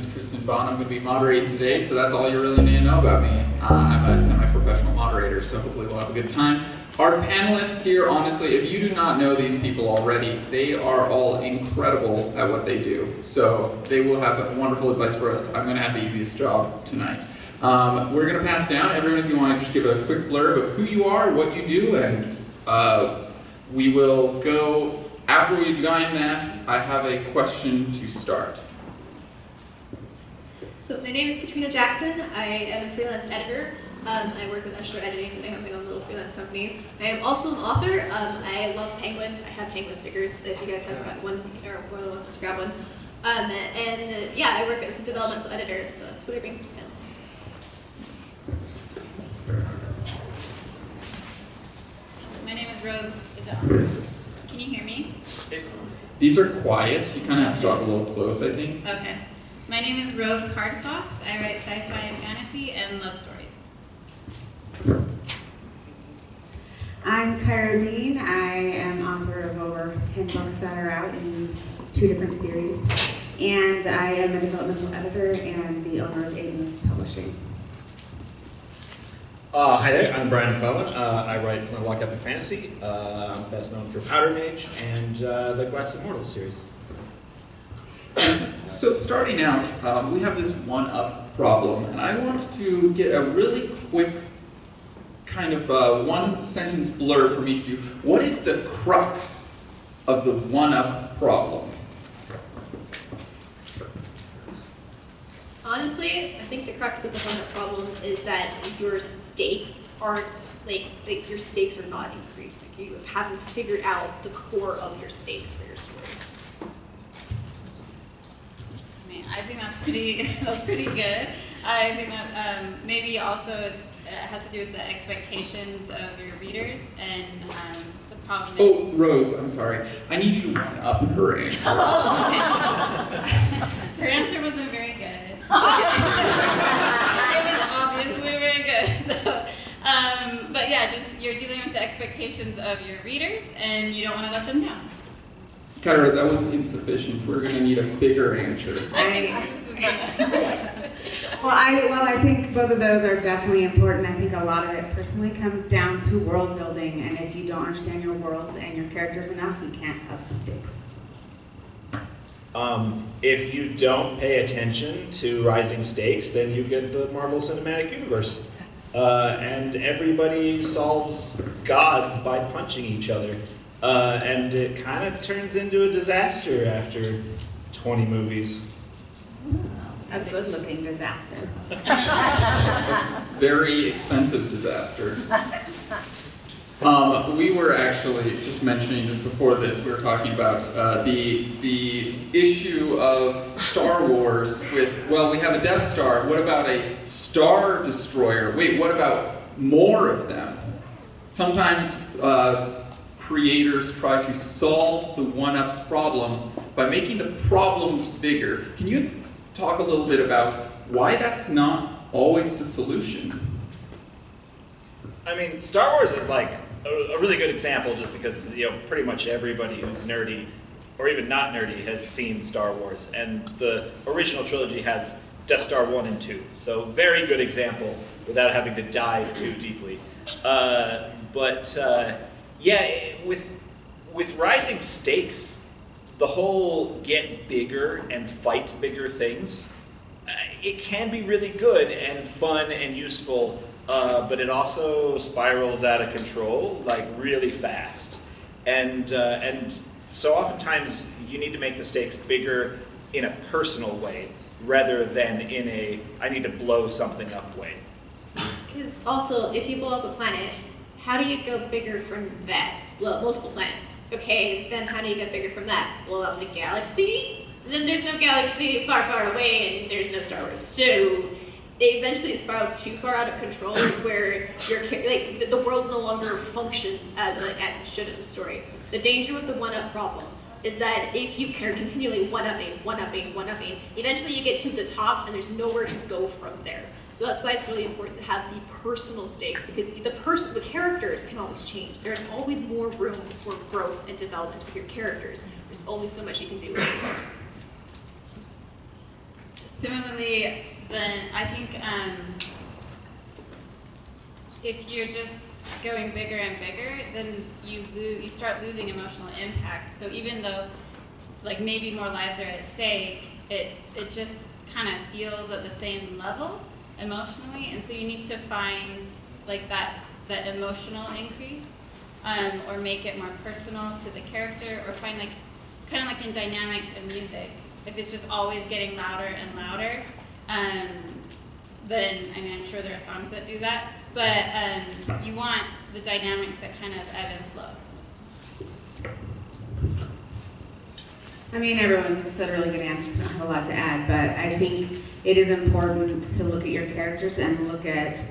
is Tristan Bond. I'm going to be moderating today, so that's all you really need to know about me. I'm a semi-professional moderator, so hopefully we'll have a good time. Our panelists here, honestly, if you do not know these people already, they are all incredible at what they do. So they will have wonderful advice for us. I'm going to have the easiest job tonight. We're going to pass down. Everyone, if you want to just give a quick blurb of who you are, what you do, and we will go, after we've done that, I have a question to start. So my name is Katrina Jackson. I am a freelance editor. I work with Eshler Editing, and I have my own little freelance company. I am also an author. I love penguins. I have penguin stickers. If you guys haven't gotten one, or more than one, let's grab one. And yeah, I work as a developmental editor, so that's what I bring to this panel. My name is Rose. Can you hear me? These are quiet. You kind of have to talk a little close, I think. Okay. My name is Rose Cardfox. I write sci-fi and fantasy and love stories. I'm Cairo Dean. I am author of over 10 books that are out in 2 different series. And I am a developmental editor and the owner of Aidens Publishing. Hi there, I'm Brian McClellan. I write for Lock Up in Fantasy. I'm best known for Powder Mage and the Glass Immortal series. So starting out, we have this one-up problem, and I want to get a really quick kind of one-sentence blurb from each of you. What is the crux of the one-up problem? Honestly, I think the crux of the one-up problem is that your stakes aren't, like your stakes are not increased. Like you haven't figured out the core of your stakes for your story. I think that's pretty good. I think that maybe also it has to do with the expectations of your readers and the problem is... Oh, Rose, I'm sorry. I need you to one-up her answer. Her answer wasn't very good. It was obviously very good. So, but yeah, just you're dealing with the expectations of your readers and you don't want to let them down. Kyra, that was insufficient. We're going to need a bigger answer. I think both of those are definitely important. I think a lot of it personally comes down to world building, and if you don't understand your world and your characters enough, you can't up the stakes. If you don't pay attention to rising stakes, then you get the Marvel Cinematic Universe. And everybody solves gods by punching each other. And it kind of turns into a disaster after 20 movies. A good-looking disaster. Very expensive disaster. We were actually just mentioning just before this, we were talking about the issue of Star Wars with, well, we have a Death Star. What about a Star Destroyer? Wait, what about more of them? Sometimes creators try to solve the one-up problem by making the problems bigger. Can you talk a little bit about why that's not always the solution? I mean, Star Wars is like a really good example just because, you know, pretty much everybody who's nerdy, or even not nerdy, has seen Star Wars. And the original trilogy has Death Star 1 and 2. So very good example without having to dive too deeply. Yeah, with rising stakes, the whole get bigger and fight bigger things, it can be really good and fun and useful, but it also spirals out of control like really fast. And so oftentimes you need to make the stakes bigger in a personal way rather than in a I need to blow something up way. Because also, if you blow up a planet, how do you go bigger from that? Blow up multiple planets. Okay, then how do you get bigger from that? Blow up the galaxy? Then there's no galaxy far, far away, and there's no Star Wars. So eventually it spirals too far out of control, where the world no longer functions as it should in the story. The danger with the one-up problem is that if you are continually one-upping, eventually you get to the top, and there's nowhere to go from there. So that's why it's really important to have the personal stakes, because the characters can always change. There's always more room for growth and development with your characters. There's only so much you can do with it. Similarly, then I think if you're just going bigger and bigger, then you start losing emotional impact. So even though like maybe more lives are at stake, it just kind of feels at the same level emotionally, and so you need to find like that emotional increase, or make it more personal to the character, or find like kind of like in dynamics and music, if it's just always getting louder and louder, then I mean I'm sure there are songs that do that, but you want the dynamics that kind of ebb and flow. I mean, everyone said really good answers, so I don't have a lot to add, but I think it is important to look at your characters and look at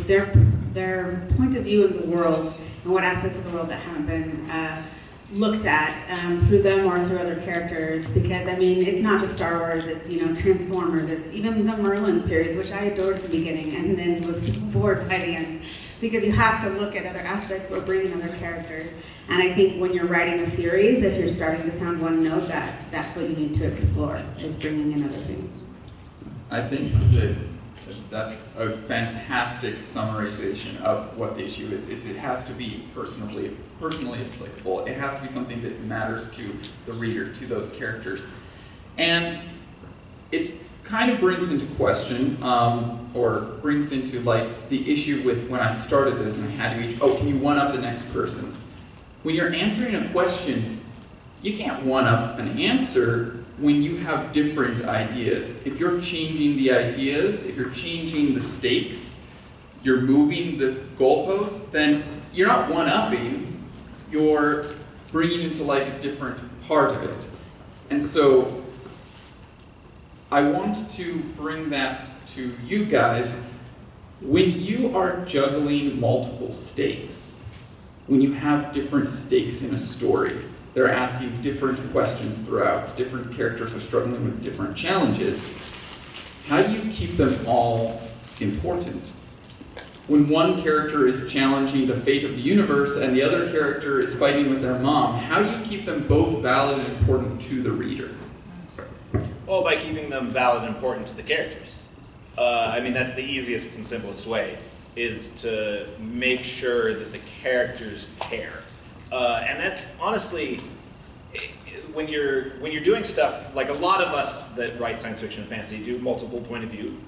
their point of view in the world and what aspects of the world that haven't been looked at through them or through other characters. Because I mean, it's not just Star Wars; it's Transformers. It's even the Merlin series, which I adored at the beginning and then was bored by the end. Because you have to look at other aspects or bring in other characters. And I think when you're writing a series, if you're starting to sound one note, that's what you need to explore, is bringing in other things. I think that that's a fantastic summarization of what the issue is. It has to be personally applicable. It has to be something that matters to the reader, to those characters. And it kind of brings into question, or brings into light, the issue with when I started this and I had to can you one-up the next person? When you're answering a question, you can't one-up an answer when you have different ideas. If you're changing the ideas, if you're changing the stakes, you're moving the goalposts, then you're not one-upping, you're bringing into light a different part of it. And so I want to bring that to you guys. When you are juggling multiple stakes, when you have different stakes in a story, they're asking different questions throughout, different characters are struggling with different challenges, how do you keep them all important? When one character is challenging the fate of the universe and the other character is fighting with their mom, how do you keep them both valid and important to the reader? Well, by keeping them valid and important to the characters. I mean, that's the easiest and simplest way, is to make sure that the characters care. And that's honestly, when you're doing stuff, like a lot of us that write science fiction and fantasy do multiple point of view,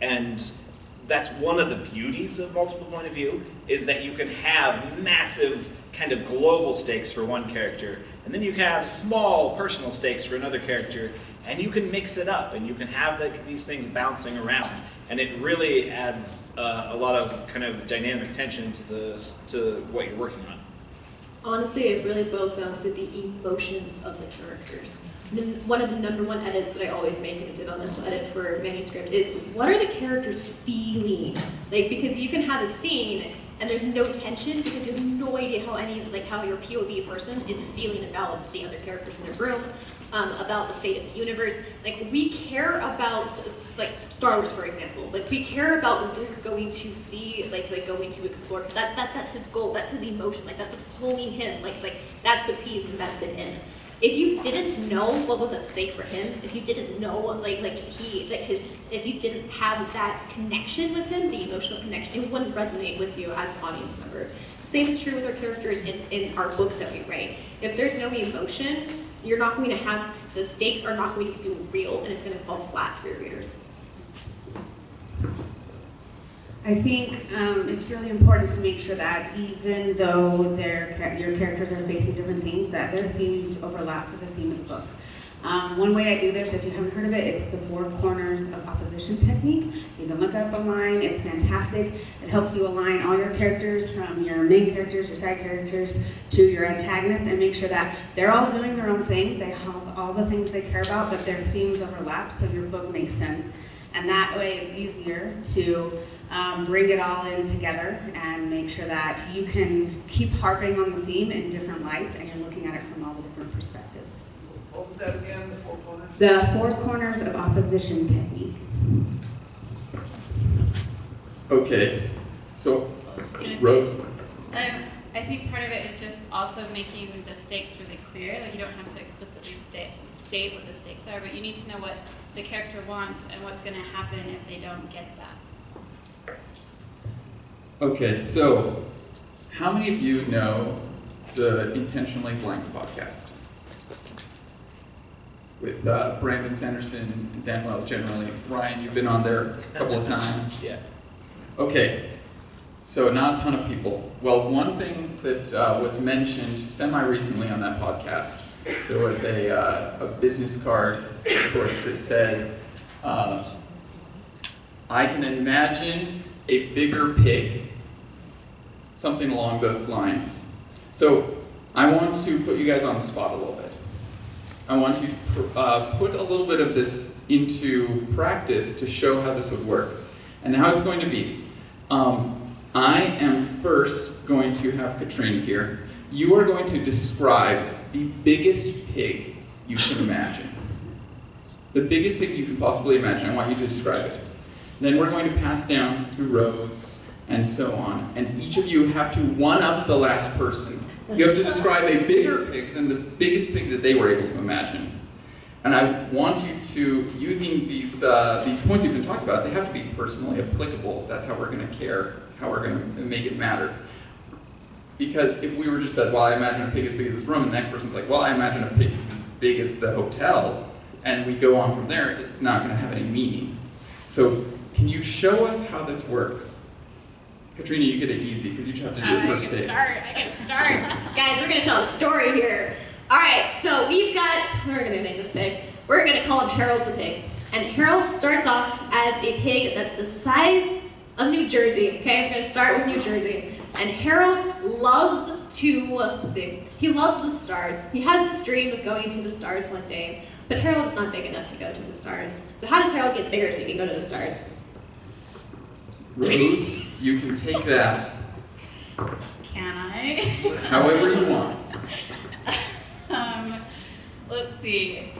and that's one of the beauties of multiple point of view, is that you can have massive kind of global stakes for one character, and then you can have small personal stakes for another character, and you can mix it up, and you can have these things bouncing around, and it really adds a lot of kind of dynamic tension to what you're working on. Honestly, it really boils down to the emotions of the characters. One of the #1 edits that I always make in a developmental edit for manuscript is, what are the characters feeling? Like, because you can have a scene and there's no tension because you have no idea how how your POV person is feeling about the other characters in the room, about the fate of the universe. Like, we care about, like, Star Wars, for example. Like, we care about Luke going to see, like going to explore, because that's his goal, that's his emotion, like, that's what's pulling him, like that's what he's invested in. If you didn't know what was at stake for him, if you didn't know, if you didn't have that connection with him, the emotional connection, it wouldn't resonate with you as an audience member. The same is true with our characters in our books that we write. If there's no emotion, you're not going to have, the stakes are not going to feel real, and it's going to fall flat for your readers. I think it's really important to make sure that even though your characters are facing different things, that their themes overlap with the theme of the book. One way I do this, if you haven't heard of it, it's the 4 corners of opposition technique. You can look it up online, it's fantastic. It helps you align all your characters, from your main characters, your side characters, to your antagonist, and make sure that they're all doing their own thing, they have all the things they care about, but their themes overlap, so your book makes sense. And that way it's easier to bring it all in together and make sure that you can keep harping on the theme in different lights, and you're looking at it from all the different perspectives. What was that again, the 4 corners? The 4 corners of opposition technique. Okay, so I was gonna say, Rose. I think part of it is just also making the stakes really clear. Like, you don't have to explicitly state state what the stakes are, but you need to know what the character wants and what's going to happen if they don't get that. Okay, so how many of you know the Intentionally Blank podcast? With Brandon Sanderson and Dan Wells generally. Ryan, you've been on there a couple of times. Yeah. Okay, so not a ton of people. Well, one thing that was mentioned semi-recently on that podcast, there was a business card of sorts that said, I can imagine a bigger pig, something along those lines. So I want to put you guys on the spot a little bit. I want to put a little bit of this into practice to show how this would work and how it's going to be. I am first going to have Katrina here. You are going to describe the biggest pig you can imagine. The biggest pig you can possibly imagine. I want you to describe it. Then we're going to pass down through rows and so on. And each of you have to one-up the last person. You have to describe a bigger pig than the biggest pig that they were able to imagine. And I want you to, using these points you've been talking about, they have to be personally applicable. That's how we're going to care, how we're going to make it matter. Because if we were just said, well, I imagine a pig as big as this room, and the next person's like, well, I imagine a pig as big as the hotel, and we go on from there, it's not going to have any meaning. So can you show us how this works? Katrina, you get it easy, because you just have to do the first pig. I can start. Guys, we're going to tell a story here. All right, so we're going to make this pig. We're going to call him Harold the pig. And Harold starts off as a pig that's the size of New Jersey, okay? I'm going to start with New Jersey. And Harold loves he loves the stars. He has this dream of going to the stars one day, but Harold's not big enough to go to the stars. So how does Harold get bigger so he can go to the stars? Rose, you can take that Can I? however you want. Let's see.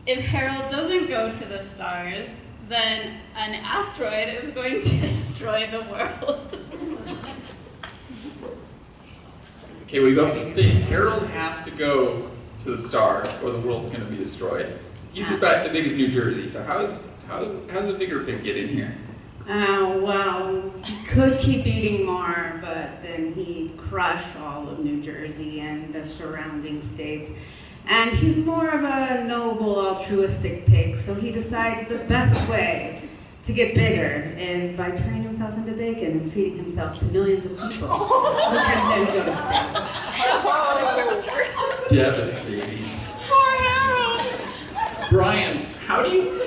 If Harold doesn't go to the stars, then an asteroid is going to destroy the world. Okay, we've got the stakes. Harold has to go to the stars, or the world's going to be destroyed. He's about the biggest New Jersey, so how's a bigger pig get in here? Well, he could keep eating more, but then he'd crush all of New Jersey and the surrounding states. And he's more of a noble, altruistic pig, so he decides the best way to get bigger is by turning himself into bacon and feeding himself to millions of people. And then go to space. Devastating. Poor Harold! Brian, how do you...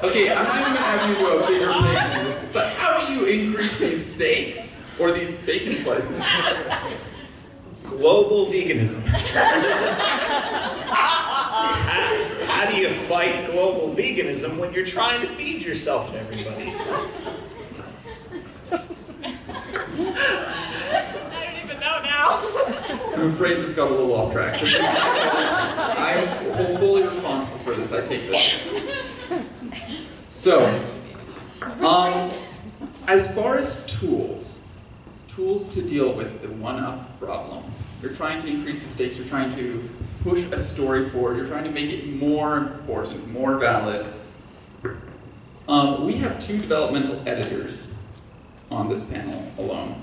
Okay, I'm not even going to have you do a bigger pig than this, but how do you increase these steaks? Or these bacon slices? Global veganism. How do you fight global veganism when you're trying to feed yourself to everybody? I don't even know now. I'm afraid this got a little off track. I'm fully responsible for this. I take this. So, as far as tools to deal with the one-up problem, you're trying to increase the stakes, you're trying to push a story forward, you're trying to make it more important, more valid. We have 2 developmental editors on this panel alone.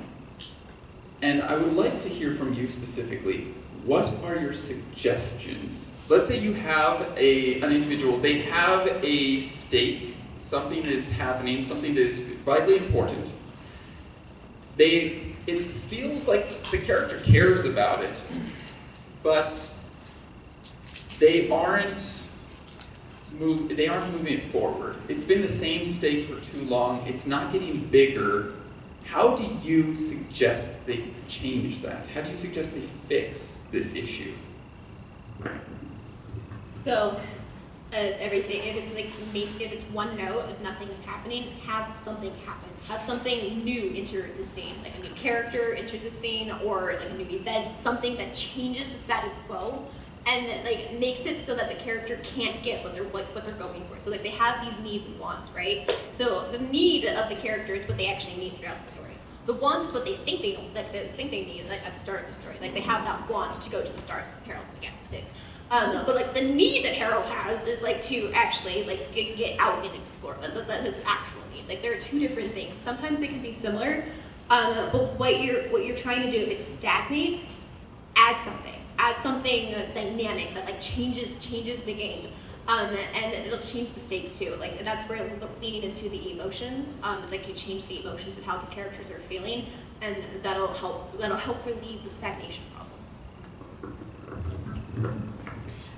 And I would like to hear from you specifically. What are your suggestions? Let's say you have an individual, they have a stake, something that is happening, something that is vitally important. It feels like the character cares about it, but they aren't moving it forward. It's been the same stake for too long. It's not getting bigger. How do you suggest they change that? How do you suggest they fix this issue? So, everything, if it's one note, if nothing is happening, have something happen. Have something new enter the scene, like a new character enters the scene, or like a new event, something that changes the status quo, and like makes it so that the character can't get what they're going for. So like they have these needs and wants, right? So the need of the character is what they actually need throughout the story. The want is what they think they need, like at the start of the story. Like they have that want to go to the stars, Harold again. But like the need that Harold has is like to actually like get out and explore. That's his actual need. Like there are two different things. Sometimes they can be similar, but what you're trying to do, if it stagnates, add something. Add something dynamic that like changes the game. And it'll change the stakes too. Like that's where leading into the emotions. Like you change the emotions and how the characters are feeling, and that'll help relieve the stagnation problem.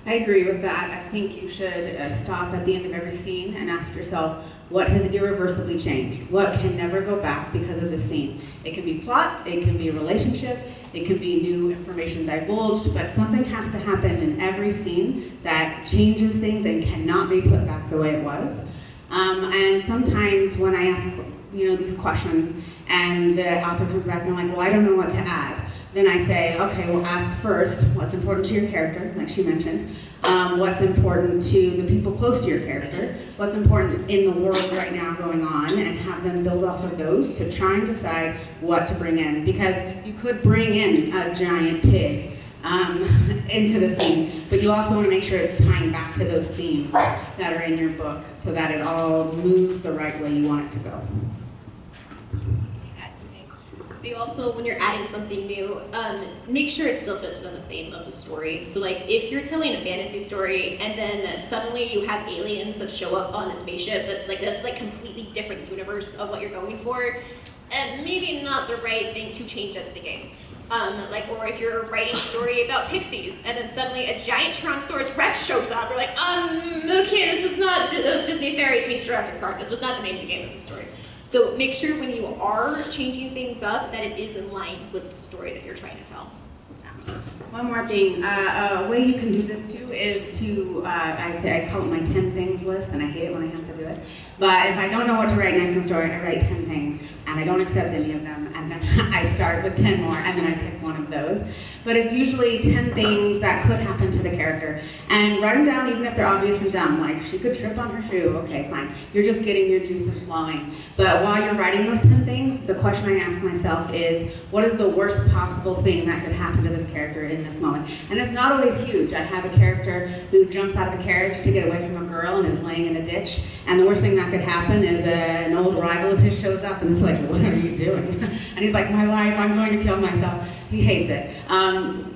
I agree with that. I think you should stop at the end of every scene and ask yourself, what has irreversibly changed? What can never go back because of the scene? It can be plot, it can be a relationship, it can be new information divulged, but something has to happen in every scene that changes things and cannot be put back the way it was. And sometimes when I ask these questions and the author comes back and I'm like, well, I don't know what to add. Then I say, okay, well, ask first what's important to your character, like she mentioned, what's important to the people close to your character, what's important in the world right now going on, and have them build off of those to try and decide what to bring in. Because you could bring in a giant pig into the scene, but you also want to make sure it's tying back to those themes that are in your book so that it all moves the right way you want it to go. You also, when you're adding something new, make sure it still fits within the theme of the story. So like, if you're telling a fantasy story and then suddenly you have aliens that show up on a spaceship, that's like completely different universe of what you're going for, maybe not the right thing to change at the game. Or if you're writing a story about pixies and then suddenly a giant Tyrannosaurus Rex shows up, you're like, okay, this is not Disney Fairies meets Jurassic Park. This was not the name of the game of the story. So make sure when you are changing things up that it is in line with the story that you're trying to tell. One more thing, a way you can do this too is to, I call it my 10 things list, and I hate it when I have to do it. But if I don't know what to write next in the story, I write 10 things, and I don't accept any of them, and then I start with 10 more, and then I pick one of those. But it's usually 10 things that could happen to the character. And write them down even if they're obvious and dumb, like she could trip on her shoe, okay, fine. You're just getting your juices flowing. But while you're writing those 10 things, the question I ask myself is, what is the worst possible thing that could happen to this character in this moment? And it's not always huge. I have a character who jumps out of a carriage to get away from a girl and is laying in a ditch, and the worst thing that could happen is an old rival of his shows up and it's like, what are you doing? And he's like, my life, I'm going to kill myself. He hates it.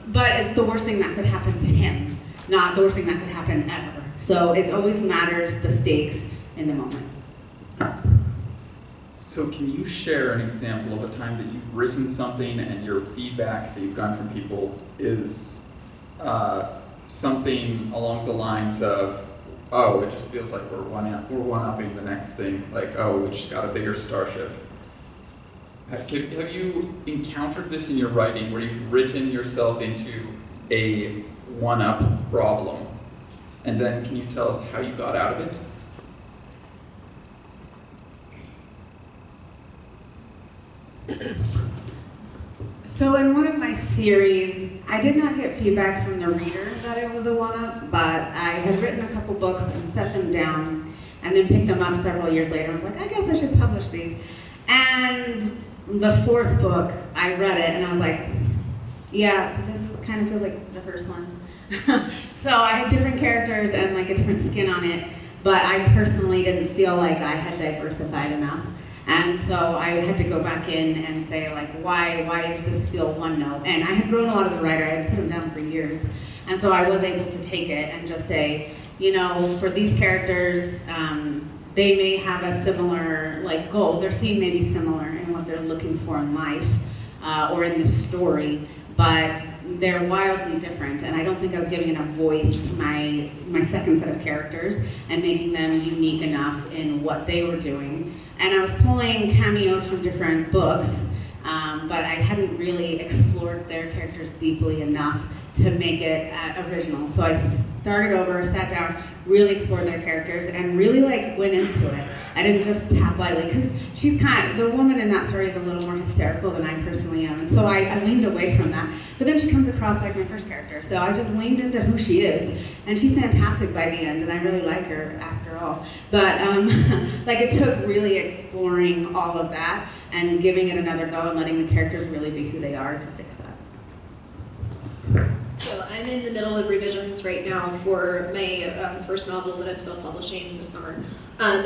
But it's the worst thing that could happen to him, not the worst thing that could happen ever. So it always matters the stakes in the moment. So can you share an example of a time that you've written something and your feedback that you've gotten from people is something along the lines of, oh, it just feels like we're one-upping the next thing, like, oh, we just got a bigger starship. Have you encountered this in your writing where you've written yourself into a one-up problem? And then can you tell us how you got out of it? So in one of my series, I did not get feedback from the reader that it was a one-up, but I had written a couple books and set them down and then picked them up several years later. I was like, I guess I should publish these. And the fourth book, I read it and I was like, yeah, so this kind of feels like the first one. So I had different characters and like a different skin on it, but I personally didn't feel like I had diversified enough. And so I had to go back in and say, like, why does this feel one note? And I had grown a lot as a writer. I had put them down for years. And so I was able to take it and just say, for these characters, they may have a similar, like, goal. Their theme may be similar in what they're looking for in life or in the story, but they're wildly different, and I don't think I was giving enough voice to my second set of characters and making them unique enough in what they were doing. And I was pulling cameos from different books, but I hadn't really explored their characters deeply enough to make it original. So I started over, sat down, really explored their characters, and really went into it. I didn't just tap lightly, because she's the woman in that story is a little more hysterical than I personally am, and so I leaned away from that. But then she comes across like my first character, so I just leaned into who she is, and she's fantastic by the end, and I really like her after all. But it took really exploring all of that and giving it another go and letting the characters really be who they are to fix that. So I'm in the middle of revisions right now for my first novel that I'm self-publishing this summer. One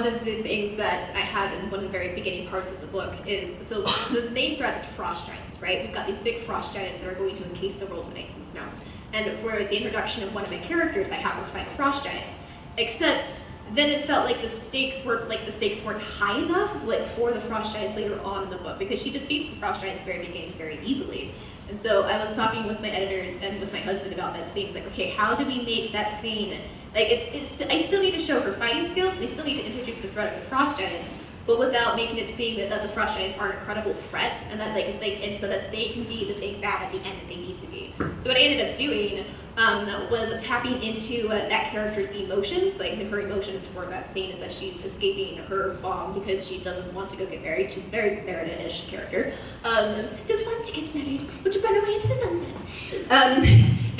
of the things that I have in one of the very beginning parts of the book is, so the main threat is frost giants, right? We've got these big frost giants that are going to encase the world in ice and snow. And for the introduction of one of my characters, I have her fight a frost giant. Except then it felt like the stakes weren't high enough for the frost giants later on in the book, because she defeats the frost giant at the very beginning very easily. And so I was talking with my editors and with my husband about that scene. It's like, okay, how do we make that scene, like I still need to show her fighting skills, and I still need to introduce the threat of the frost giants, but without making it seem that the frost giants aren't a credible threat, and that and so that they can be the big bad at the end that they need to be. So what I ended up doing was tapping into that character's emotions. Like her emotions for that scene is that she's escaping her mom because she doesn't want to go get married. She's a very Merida-ish character. Don't want to get married, but to run away into the sunset.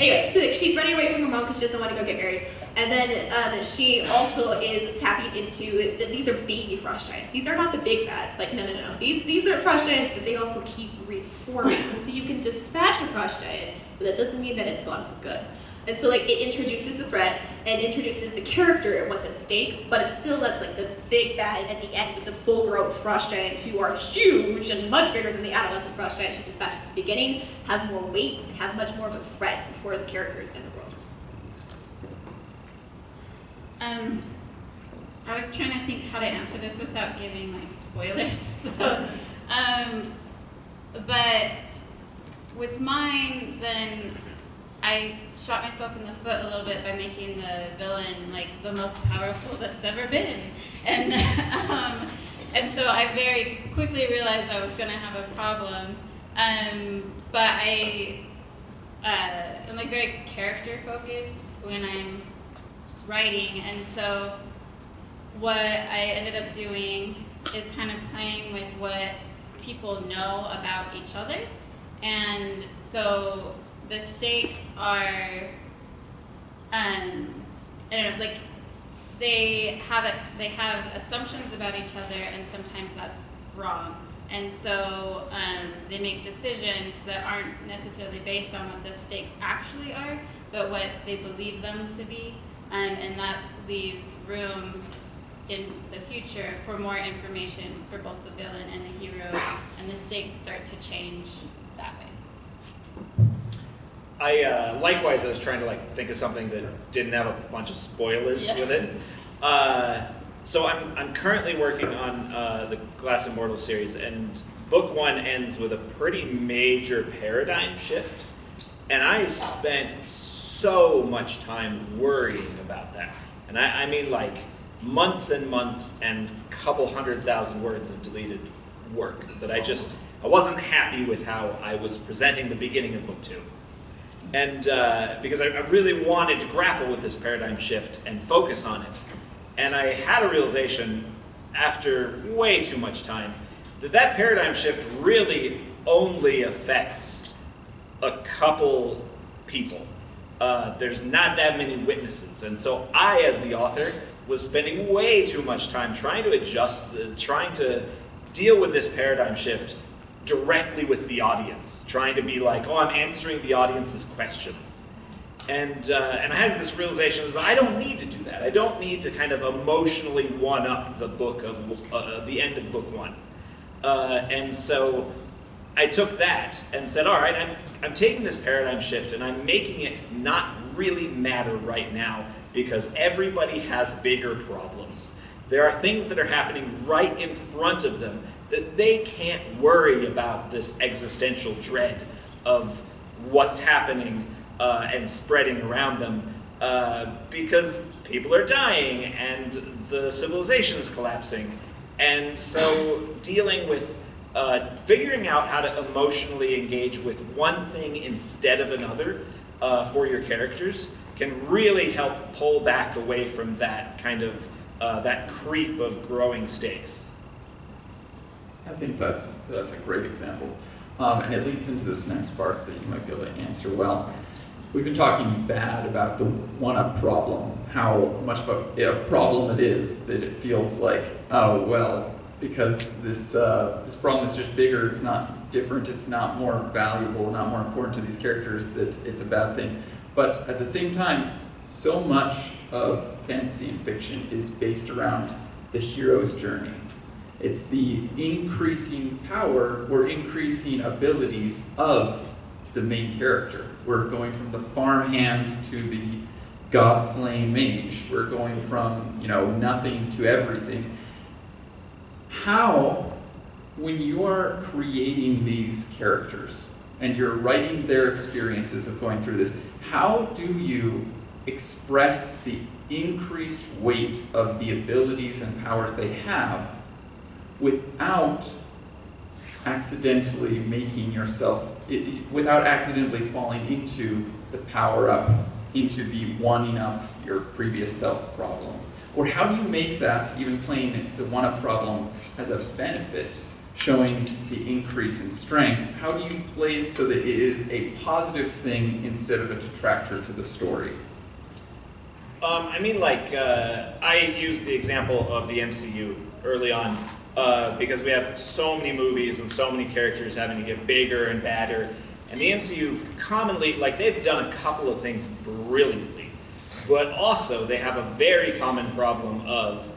Anyway, so she's running away from her mom because she doesn't want to go get married. And then she also is tapping into that these are baby frost giants. These are not the big bads. Like, no. These are frost giants, but they also keep reforming. So you can dispatch a frost giant, but that doesn't mean that it's gone for good. And so like it introduces the threat and introduces the character and what's at stake, but it still lets like the big bad at the end with the full-grown frost giants who are huge and much bigger than the adolescent frost giants she dispatches at the beginning have more weight and have much more of a threat for the characters in the world. I was trying to think how to answer this without giving like spoilers. So, but with mine, then I shot myself in the foot a little bit by making the villain like the most powerful that's ever been, and so I very quickly realized I was going to have a problem. But I'm like very character focused when I'm writing, and so what I ended up doing is kind of playing with what people know about each other, and so the stakes are, I don't know, like they have assumptions about each other, and sometimes that's wrong, and so they make decisions that aren't necessarily based on what the stakes actually are, but what they believe them to be. And that leaves room in the future for more information for both the villain and the hero, and the stakes start to change that way. Likewise, I was trying to like think of something that didn't have a bunch of spoilers with it. So I'm currently working on the Glass Immortal series, and book 1 ends with a pretty major paradigm shift, and I spent so much time worrying about that. And I mean like months and months and a couple 100,000 words of deleted work that I wasn't happy with how I was presenting the beginning of book 2. And because I really wanted to grapple with this paradigm shift and focus on it. And I had a realization after way too much time that paradigm shift really only affects a couple people. There's not that many witnesses, and so I, as the author, was spending way too much time trying to trying to deal with this paradigm shift directly with the audience, trying to be like, oh, I'm answering the audience's questions. And I had this realization is I don't need to do that. I don't need to kind of emotionally one-up the book of the end of book 1. And so I took that and said, all right, I'm taking this paradigm shift and I'm making it not really matter right now because everybody has bigger problems. There are things that are happening right in front of them that they can't worry about this existential dread of what's happening and spreading around them because people are dying and the civilization is collapsing. And so dealing with figuring out how to emotionally engage with one thing instead of another for your characters can really help pull back away from that kind of that creep of growing stakes. I think that's a great example, and it leads into this next part that you might be able to answer well. We've been talking bad about the one-up problem, how much of a problem it is that it feels like, oh well, because this problem is just bigger, it's not different, it's not more valuable, not more important to these characters, that it's a bad thing. But at the same time, so much of fantasy and fiction is based around the hero's journey. It's the increasing power or increasing abilities of the main character. We're going from the farmhand to the god-slaying mage. We're going from, nothing to everything. How, when you're creating these characters and you're writing their experiences of going through this, how do you express the increased weight of the abilities and powers they have without accidentally making yourself, without accidentally falling into the power up, into the wanting up your previous self problem? Or how do you make that, even playing the one-up problem as a benefit, showing the increase in strength? How do you play it so that it is a positive thing instead of a detractor to the story? I used the example of the MCU early on because we have so many movies and so many characters having to get bigger and badder. And the MCU commonly, they've done a couple of things brilliantly, but also they have a very common problem of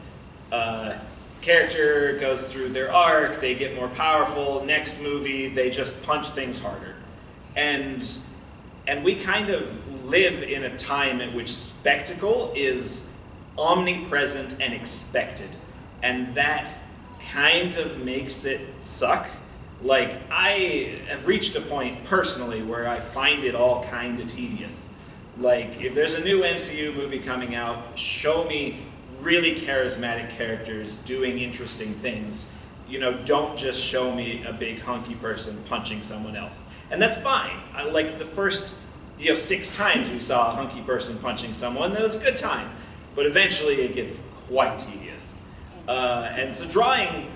character goes through their arc, they get more powerful, next movie, they just punch things harder. And we kind of live in a time in which spectacle is omnipresent and expected. And that kind of makes it suck. I have reached a point personally where I find it all kind of tedious. If there's a new MCU movie coming out, show me really charismatic characters doing interesting things. Don't just show me a big hunky person punching someone else. And that's fine. The first 6 times we saw a hunky person punching someone, that was a good time. But eventually it gets quite tedious. And so drawing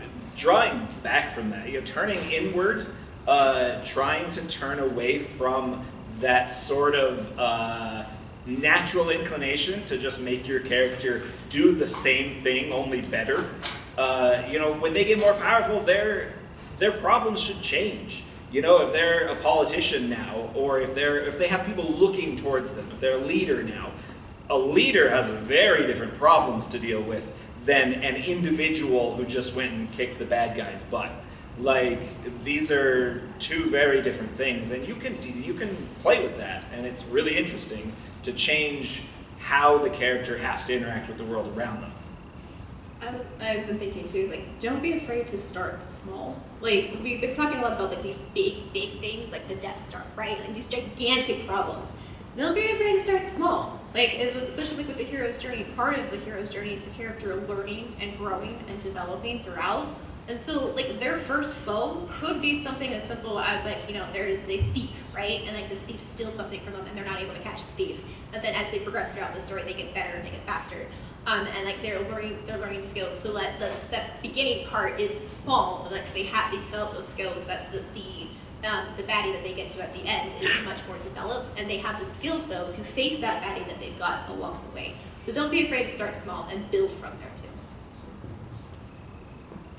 back from that, turning inward, trying to turn away from that sort of natural inclination to just make your character do the same thing, only better. When they get more powerful, their problems should change. If they're a politician now, or if they have people looking towards them, if they're a leader now, a leader has very different problems to deal with than an individual who just went and kicked the bad guy's butt. These are two very different things, and you can play with that, and it's really interesting to change how the character has to interact with the world around them. I've been thinking too, don't be afraid to start small. We've been talking a lot about these big things, like the Death Star, right? These gigantic problems. Don't be afraid to start small. Especially with the hero's journey, part of the hero's journey is the character learning and growing and developing throughout. And so, their first foe could be something as simple as, there's a thief, right? And, this thief steals something from them and they're not able to catch the thief. And then as they progress throughout the story, they get better and they get faster. And, they're learning skills. So that beginning part is small, but, they develop those skills that the baddie that they get to at the end is much more developed. And they have the skills, though, to face that baddie that they've got along the way. So don't be afraid to start small and build from there, too.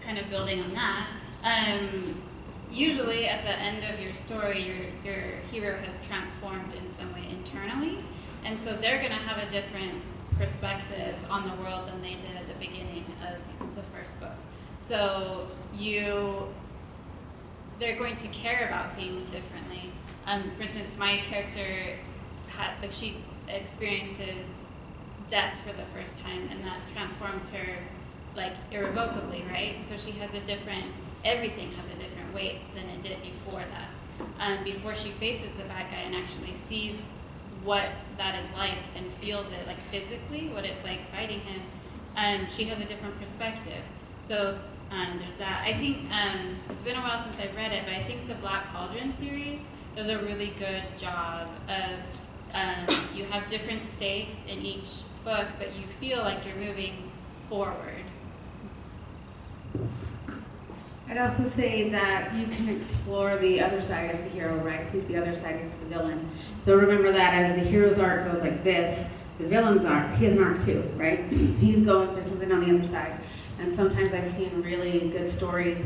Kind of building on that, usually at the end of your story, your hero has transformed in some way internally, and so they're going to have a different perspective on the world than they did at the beginning of the first book. So they're going to care about things differently. For instance, my character she experiences death for the first time, and that transforms her irrevocably, right? So she has everything has a different weight than it did before that. Before she faces the bad guy and actually sees what that is like and feels it, physically, what it's like fighting him, she has a different perspective. So there's that. I think it's been a while since I've read it, but I think the Black Cauldron series does a really good job of, you have different stakes in each book, but you feel like you're moving forward. I'd also say that you can explore the other side of the hero, right? Who's the other side? Is the villain. So remember that as the hero's arc goes like this, the villain's arc, he has an arc too, right? He's going through something on the other side. And sometimes I've seen really good stories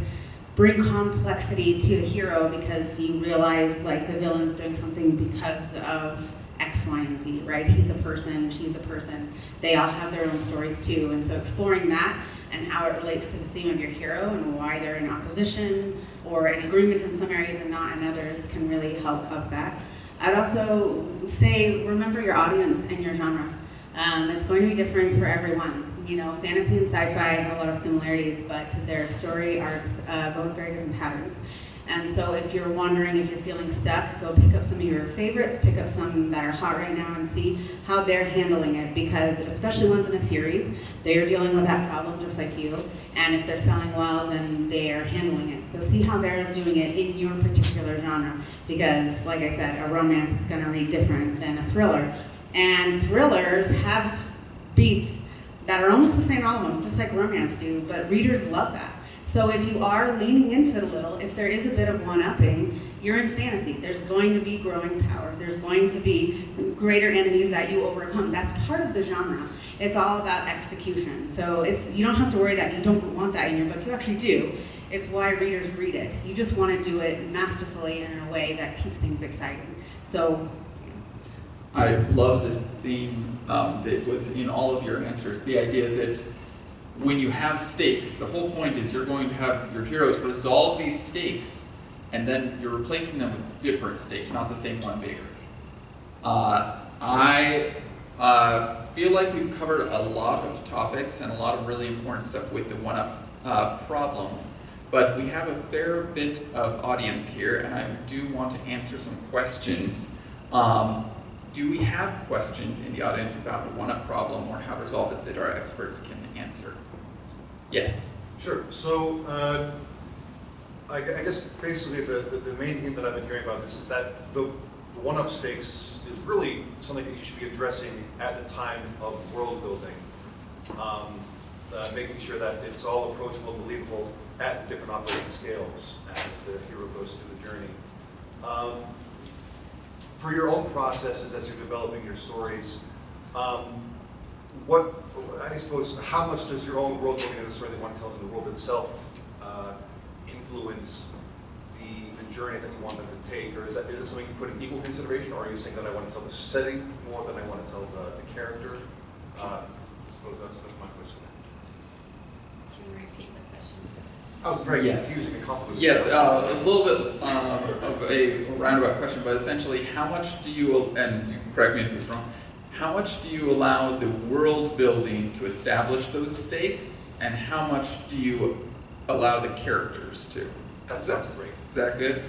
bring complexity to the hero because you realize like the villain's doing something because of X, Y, and Z, right? He's a person, she's a person. They all have their own stories too. And so exploring that and how it relates to the theme of your hero and why they're in opposition or in agreement in some areas and not in others can really help up that. I'd also say, remember your audience and your genre. It's going to be different for everyone. You know, fantasy and sci-fi have a lot of similarities, but their story arcs go in very different patterns. And so if you're wondering, if you're feeling stuck, go pick up some of your favorites, pick up some that are hot right now and see how they're handling it, because especially ones in a series, they are dealing with that problem just like you. And if they're selling well, then they're handling it. So see how they're doing it in your particular genre, because like I said, a romance is gonna read different than a thriller. And thrillers have beats that are almost the same all of them, just like romance do, but readers love that. So if you are leaning into it a little, if there is a bit of one-upping, you're in fantasy. There's going to be growing power. There's going to be greater enemies that you overcome. That's part of the genre. It's all about execution. So you don't have to worry that you don't want that in your book. You actually do. It's why readers read it. You just want to do it masterfully and in a way that keeps things exciting. So I love this theme that was in all of your answers, the idea that when you have stakes, the whole point is you're going to have your heroes resolve these stakes, and then you're replacing them with different stakes, not the same one bigger. I feel like we've covered a lot of topics and a lot of really important stuff with the one-up problem, but we have a fair bit of audience here, and I do want to answer some questions. Do we have questions in the audience about the one-up problem or how to resolve it that our experts can answer? Yes? Sure. So I guess basically the main theme that I've been hearing about this is that the one-up stakes is really something that you should be addressing at the time of world building, making sure that it's all approachable and believable at different operating scales as the hero goes through the journey. For your own processes as you're developing your stories, I suppose, how much does your own world building of the story that you want to tell in the world itself influence the journey that you want them to take? Or is it something you put in equal consideration, or are you saying that I want to tell the setting more than I want to tell the character? I suppose that's my question. Can you repeat the questions? I was very Yes. confusing and complicated. Yes, a little bit of a roundabout question, but essentially how much do you, and you can correct me if this is wrong, how much do you allow the world building to establish those stakes, and how much do you allow the characters to? That sounds great. Is that good?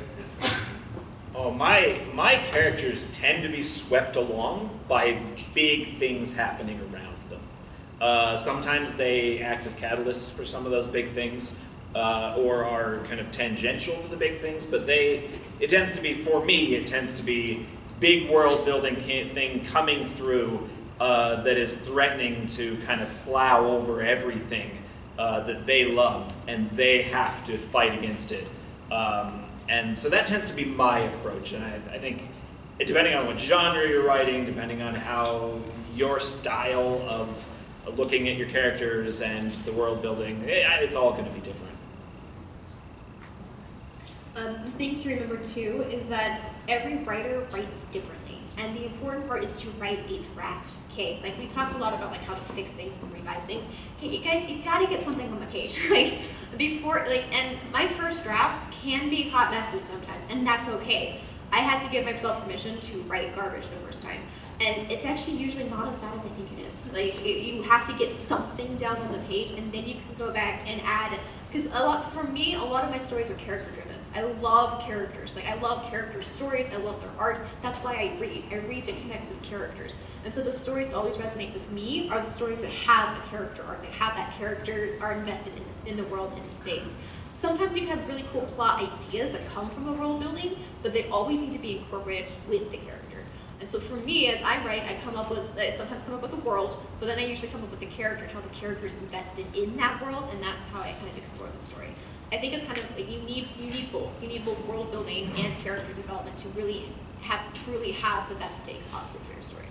Oh, my characters tend to be swept along by big things happening around them. Sometimes they act as catalysts for some of those big things, or are kind of tangential to the big things, but it tends to be, for me, it tends to be big world building thing coming through that is threatening to kind of plow over everything that they love, and they have to fight against it. And so that tends to be my approach, and I think, depending on what genre you're writing, depending on how your style of looking at your characters and the world building, it's all going to be different. The thing to remember too is that every writer writes differently, and the important part is to write a draft. Okay, like we talked a lot about like how to fix things and revise things. Okay, you guys, you gotta get something on the page. And my first drafts can be hot messes sometimes, and that's okay. I had to give myself permission to write garbage the first time, and it's actually usually not as bad as I think it is. You have to get something down on the page, and then you can go back and add. Because for me, a lot of my stories are character driven. I love characters. I love character stories. I love their arcs. That's why I read. I read to connect with characters. And so the stories that always resonate with me are the stories that have a character arc, that have that character, are invested in the world and the stakes. Sometimes you can have really cool plot ideas that come from a world building, but they always need to be incorporated with the character. And so for me, as I write, I sometimes come up with a world, but then I usually come up with the character and how the character is invested in that world, and that's how I kind of explore the story. I think it's kind of like you need both. You need both world building and character development to really truly have the best stakes possible for your story.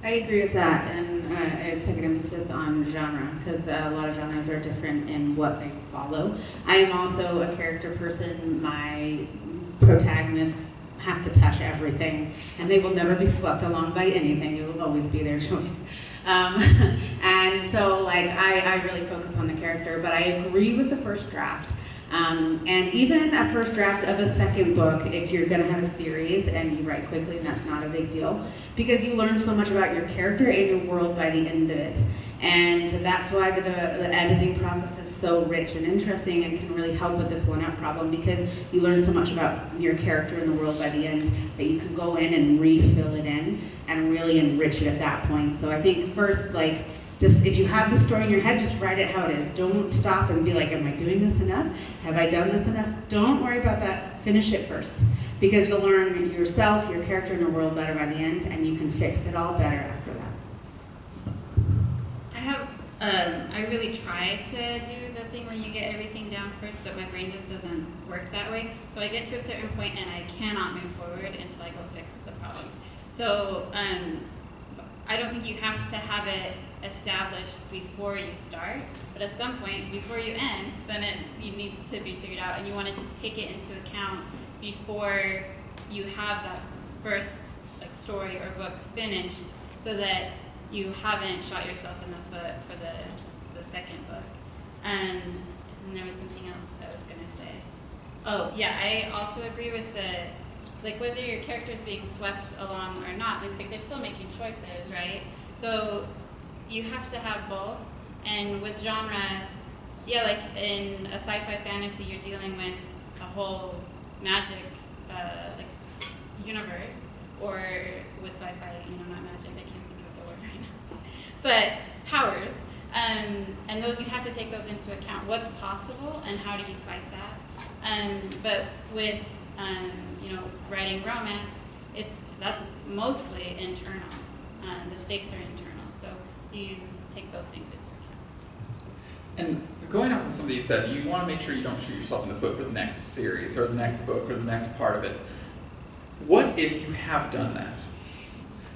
I agree with that, and a second emphasis on genre, because a lot of genres are different in what they follow. I am also a character person. My protagonists have to touch everything, and they will never be swept along by anything. It will always be their choice. And so, like, I really focus on the character, but I agree with the first draft. And even a first draft of a second book, if you're going to have a series and you write quickly, that's not a big deal, because you learn so much about your character and your world by the end of it. And that's why the editing process is so rich and interesting and can really help with this one-up problem, because you learn so much about your character and the world by the end that you can go in and refill it in and really enrich it at that point. So I think first, like, just, if you have the story in your head, just write it how it is. Don't stop and be like, am I doing this enough? Have I done this enough? Don't worry about that. Finish it first. Because you'll learn yourself, your character, and your world better by the end, and you can fix it all better after that. I really try to do the thing where you get everything down first, but my brain just doesn't work that way. So I get to a certain point and I cannot move forward until I go fix the problems. So I don't think you have to have it established before you start, but at some point before you end, then it needs to be figured out, and you want to take it into account before you have that first story or book finished, so that you haven't shot yourself in the foot for the second book. And there was something else I was going to say. Oh yeah, I also agree with whether your character is being swept along or not, they're still making choices, right? So you have to have both. And with genre, yeah, like in a sci-fi fantasy, you're dealing with a whole magic universe, or with sci-fi, not magic, I can't think of the word right now, but powers, and those, you have to take those into account. What's possible and how do you fight that? But with writing romance, that's mostly internal. The stakes are internal, so you take those things into account. And going off of something you said, you want to make sure you don't shoot yourself in the foot for the next series or the next book or the next part of it. What if you have done that?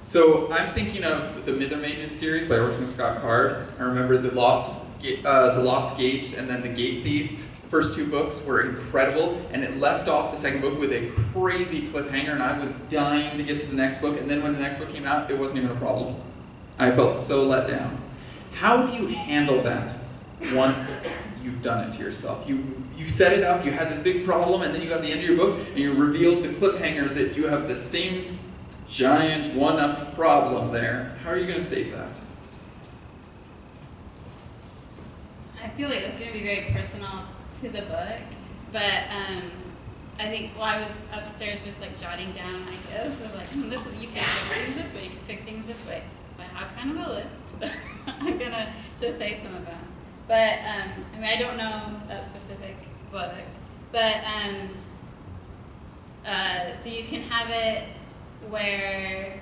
So I'm thinking of the Mither Mages series by Orson Scott Card. I remember the Lost Gate and then the Gate Thief. The first two books were incredible, and it left off the second book with a crazy cliffhanger, and I was dying to get to the next book, and then when the next book came out, it wasn't even a problem. I felt so let down. How do you handle that once you've done it to yourself? You set it up, you had this big problem, and then you got to the end of your book, and you revealed the cliffhanger that you have the same giant one-up problem there. How are you going to save that? I feel like that's going to be very personal to the book, but I think, I was upstairs just jotting down ideas of this, you can fix things this way, you can fix things this way. So I have kind of a list, so I'm going to just say some of them. But, I don't know that specific book, but, so you can have it where,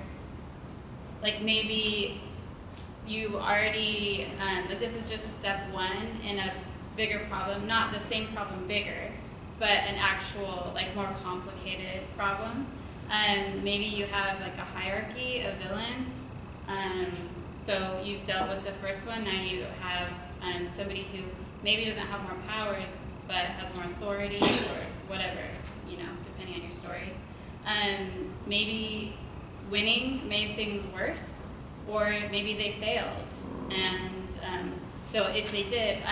maybe you already, that this is just step one in a bigger problem, not the same problem bigger, but an actual, more complicated problem. Maybe you have, a hierarchy of villains. So you've dealt with the first one, now you have somebody who maybe doesn't have more powers, but has more authority, or whatever, depending on your story. Maybe winning made things worse, or maybe they failed. And so if they did,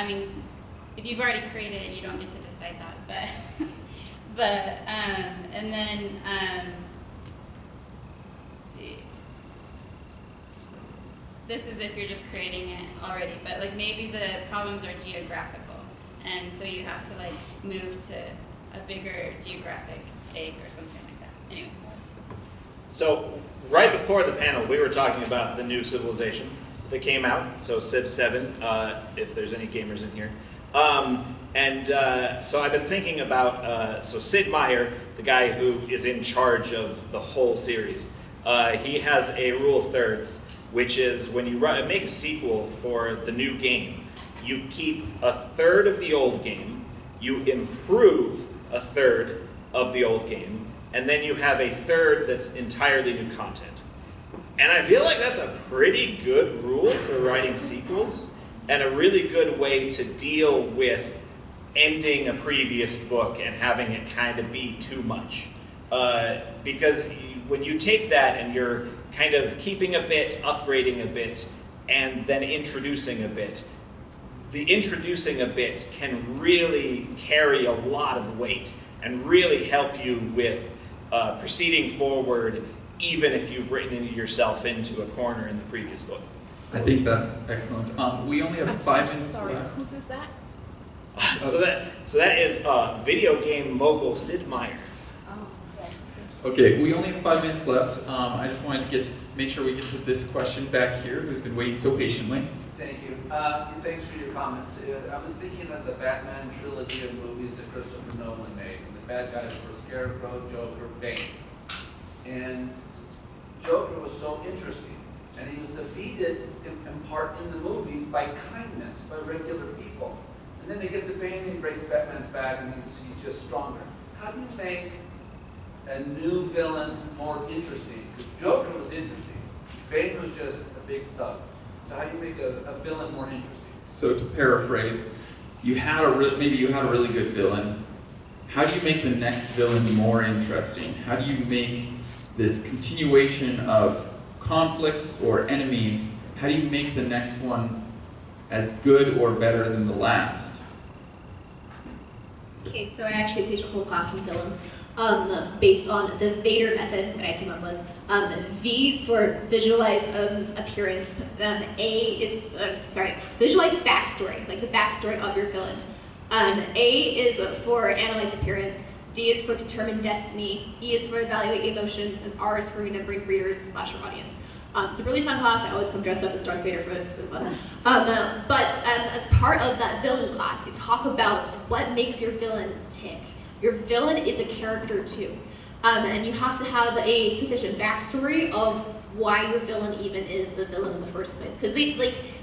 if you've already created it, you don't get to decide that. But and then let's see. This is if you're just creating it already, but maybe the problems are geographical, and so you have to move to a bigger geographic stake or something like that. Anyway. So right before the panel, we were talking about the new Civilization that came out. So Civ 7, if there's any gamers in here. So I've been thinking about, so Sid Meier, the guy who is in charge of the whole series, he has a rule of thirds, which is when you make a sequel for the new game, you keep a third of the old game, you improve a third of the old game, and then you have a third that's entirely new content. And I feel like that's a pretty good rule for writing sequels, and a really good way to deal with ending a previous book and having it kind of be too much. Because when you take that and you're kind of keeping a bit, upgrading a bit, and then introducing a bit, the introducing a bit can really carry a lot of weight and really help you with proceeding forward, even if you've written yourself into a corner in the previous book. I think that's excellent. We only have 5 minutes left. Whose is that? So that is video game mogul Sid Meier. Okay, we only have 5 minutes left. I just wanted to make sure we get to this question back here, who's been waiting so patiently. Thank you. Thanks for your comments. I was thinking of the Batman trilogy of movies that Christopher Nolan made. The bad guys were Scarecrow, Joker, Bane. And Joker was so interesting. And he was defeated in part in the movie by kindness, by regular people. And then they get to Bane and he breaks Batman's back and he's just stronger. How do you make a new villain more interesting? Because Joker was interesting. Bane was just a big thug. So how do you make a villain more interesting? So to paraphrase, maybe you had a really good villain. How do you make the next villain more interesting? How do you make this continuation of conflicts or enemies, how do you make the next one as good or better than the last? Okay, so I actually teach a whole class on villains based on the Vader method that I came up with. V is for visualize appearance. Visualize backstory, like the backstory of your villain. A is for analyze appearance. D is for determine destiny, E is for evaluate emotions, and R is for remembering readers / your audience. It's a really fun class. I always come dressed up as Darth Vader for it. It's really fun. But as part of that villain class, you talk about what makes your villain tick. Your villain is a character too. And you have to have a sufficient backstory of why your villain even is the villain in the first place. Because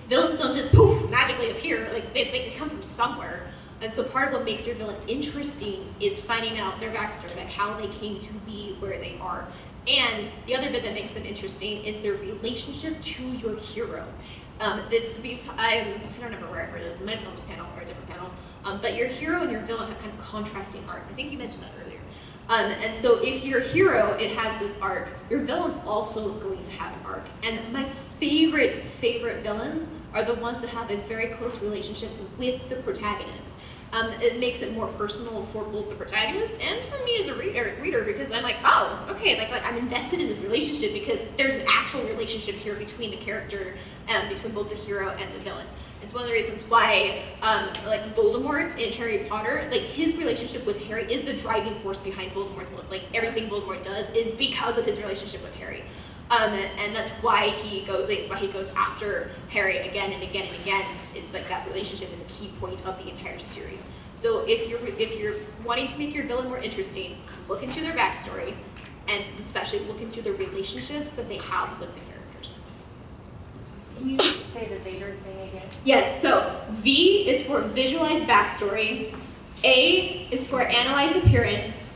villains don't just poof, magically appear. They come from somewhere. And so part of what makes your villain interesting is finding out their backstory, like how they came to be where they are. And the other bit that makes them interesting is their relationship to your hero. I don't remember where I heard this, it might have been on this panel or a different panel, but your hero and your villain have kind of contrasting arc. I think you mentioned that earlier. And so if your hero, it has this arc, your villain's also going to have an arc. And my favorite villains are the ones that have a very close relationship with the protagonist. It makes it more personal for both the protagonist and for me as a reader because I'm like, oh, okay, like I'm invested in this relationship because there's an actual relationship here between the character, between both the hero and the villain. It's one of the reasons why, like Voldemort in Harry Potter, like his relationship with Harry is the driving force behind Voldemort's, like everything Voldemort does is because of his relationship with Harry. And that's why he goes after Harry again and again and again. Is like that relationship is a key point of the entire series. So if you're wanting to make your villain more interesting, look into their backstory, and especially look into the relationships that they have with the characters. Can you say the Vader thing again? Yes. So V is for visualize backstory. A is for analyze appearance.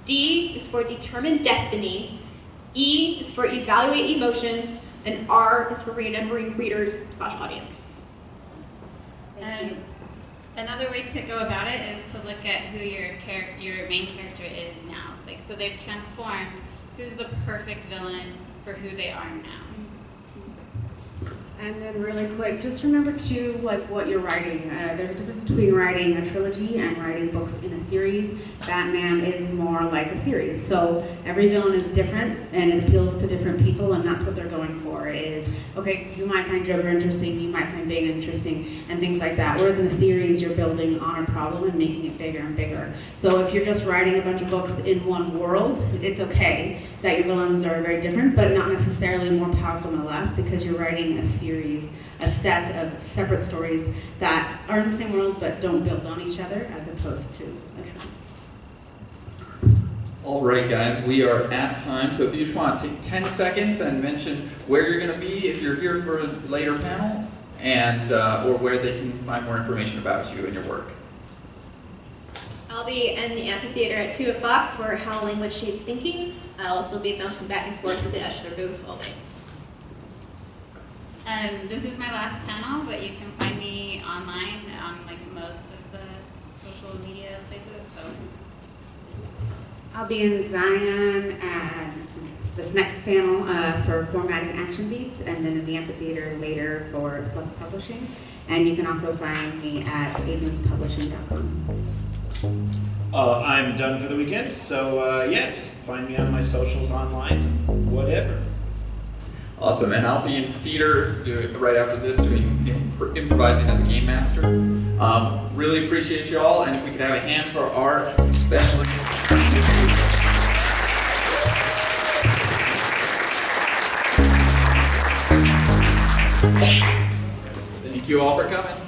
D is for determine destiny. E is for evaluate emotions, and R is for remembering readers / audience. And another way to go about it is to look at who your main character is now. Like, so they've transformed. Who's the perfect villain for who they are now? And then really quick, just remember too, like what you're writing. There's a difference between writing a trilogy and writing books in a series. Batman is more like a series. So every villain is different and it appeals to different people, and that's what they're going for is, okay, you might find Joker interesting, you might find Bane interesting, and things like that. Whereas in a series, you're building on a problem and making it bigger and bigger. So if you're just writing a bunch of books in one world, it's okay that your villains are very different, but not necessarily more powerful than the last because you're writing a series, a set of separate stories that are in the same world but don't build on each other as opposed to a trend. All right, guys, we are at time. So if you just want to take 10 seconds and mention where you're going to be if you're here for a later panel, and or where they can find more information about you and your work. I'll be in the amphitheater at 2 o'clock for How Language Shapes Thinking. I'll also be bouncing back and forth with the Eschler booth all day. This is my last panel, but you can find me online on like most of the social media places. So I'll be in Zion at this next panel for formatting action beats, and then in the amphitheater later for self-publishing. And you can also find me at avianspublishing.com. I'm done for the weekend, so yeah, just find me on my socials online, whatever. Awesome, and I'll be in Cedar right after this doing improvising as a game master. Really appreciate you all, and if we could have a hand for our specialists. Thank you all for coming.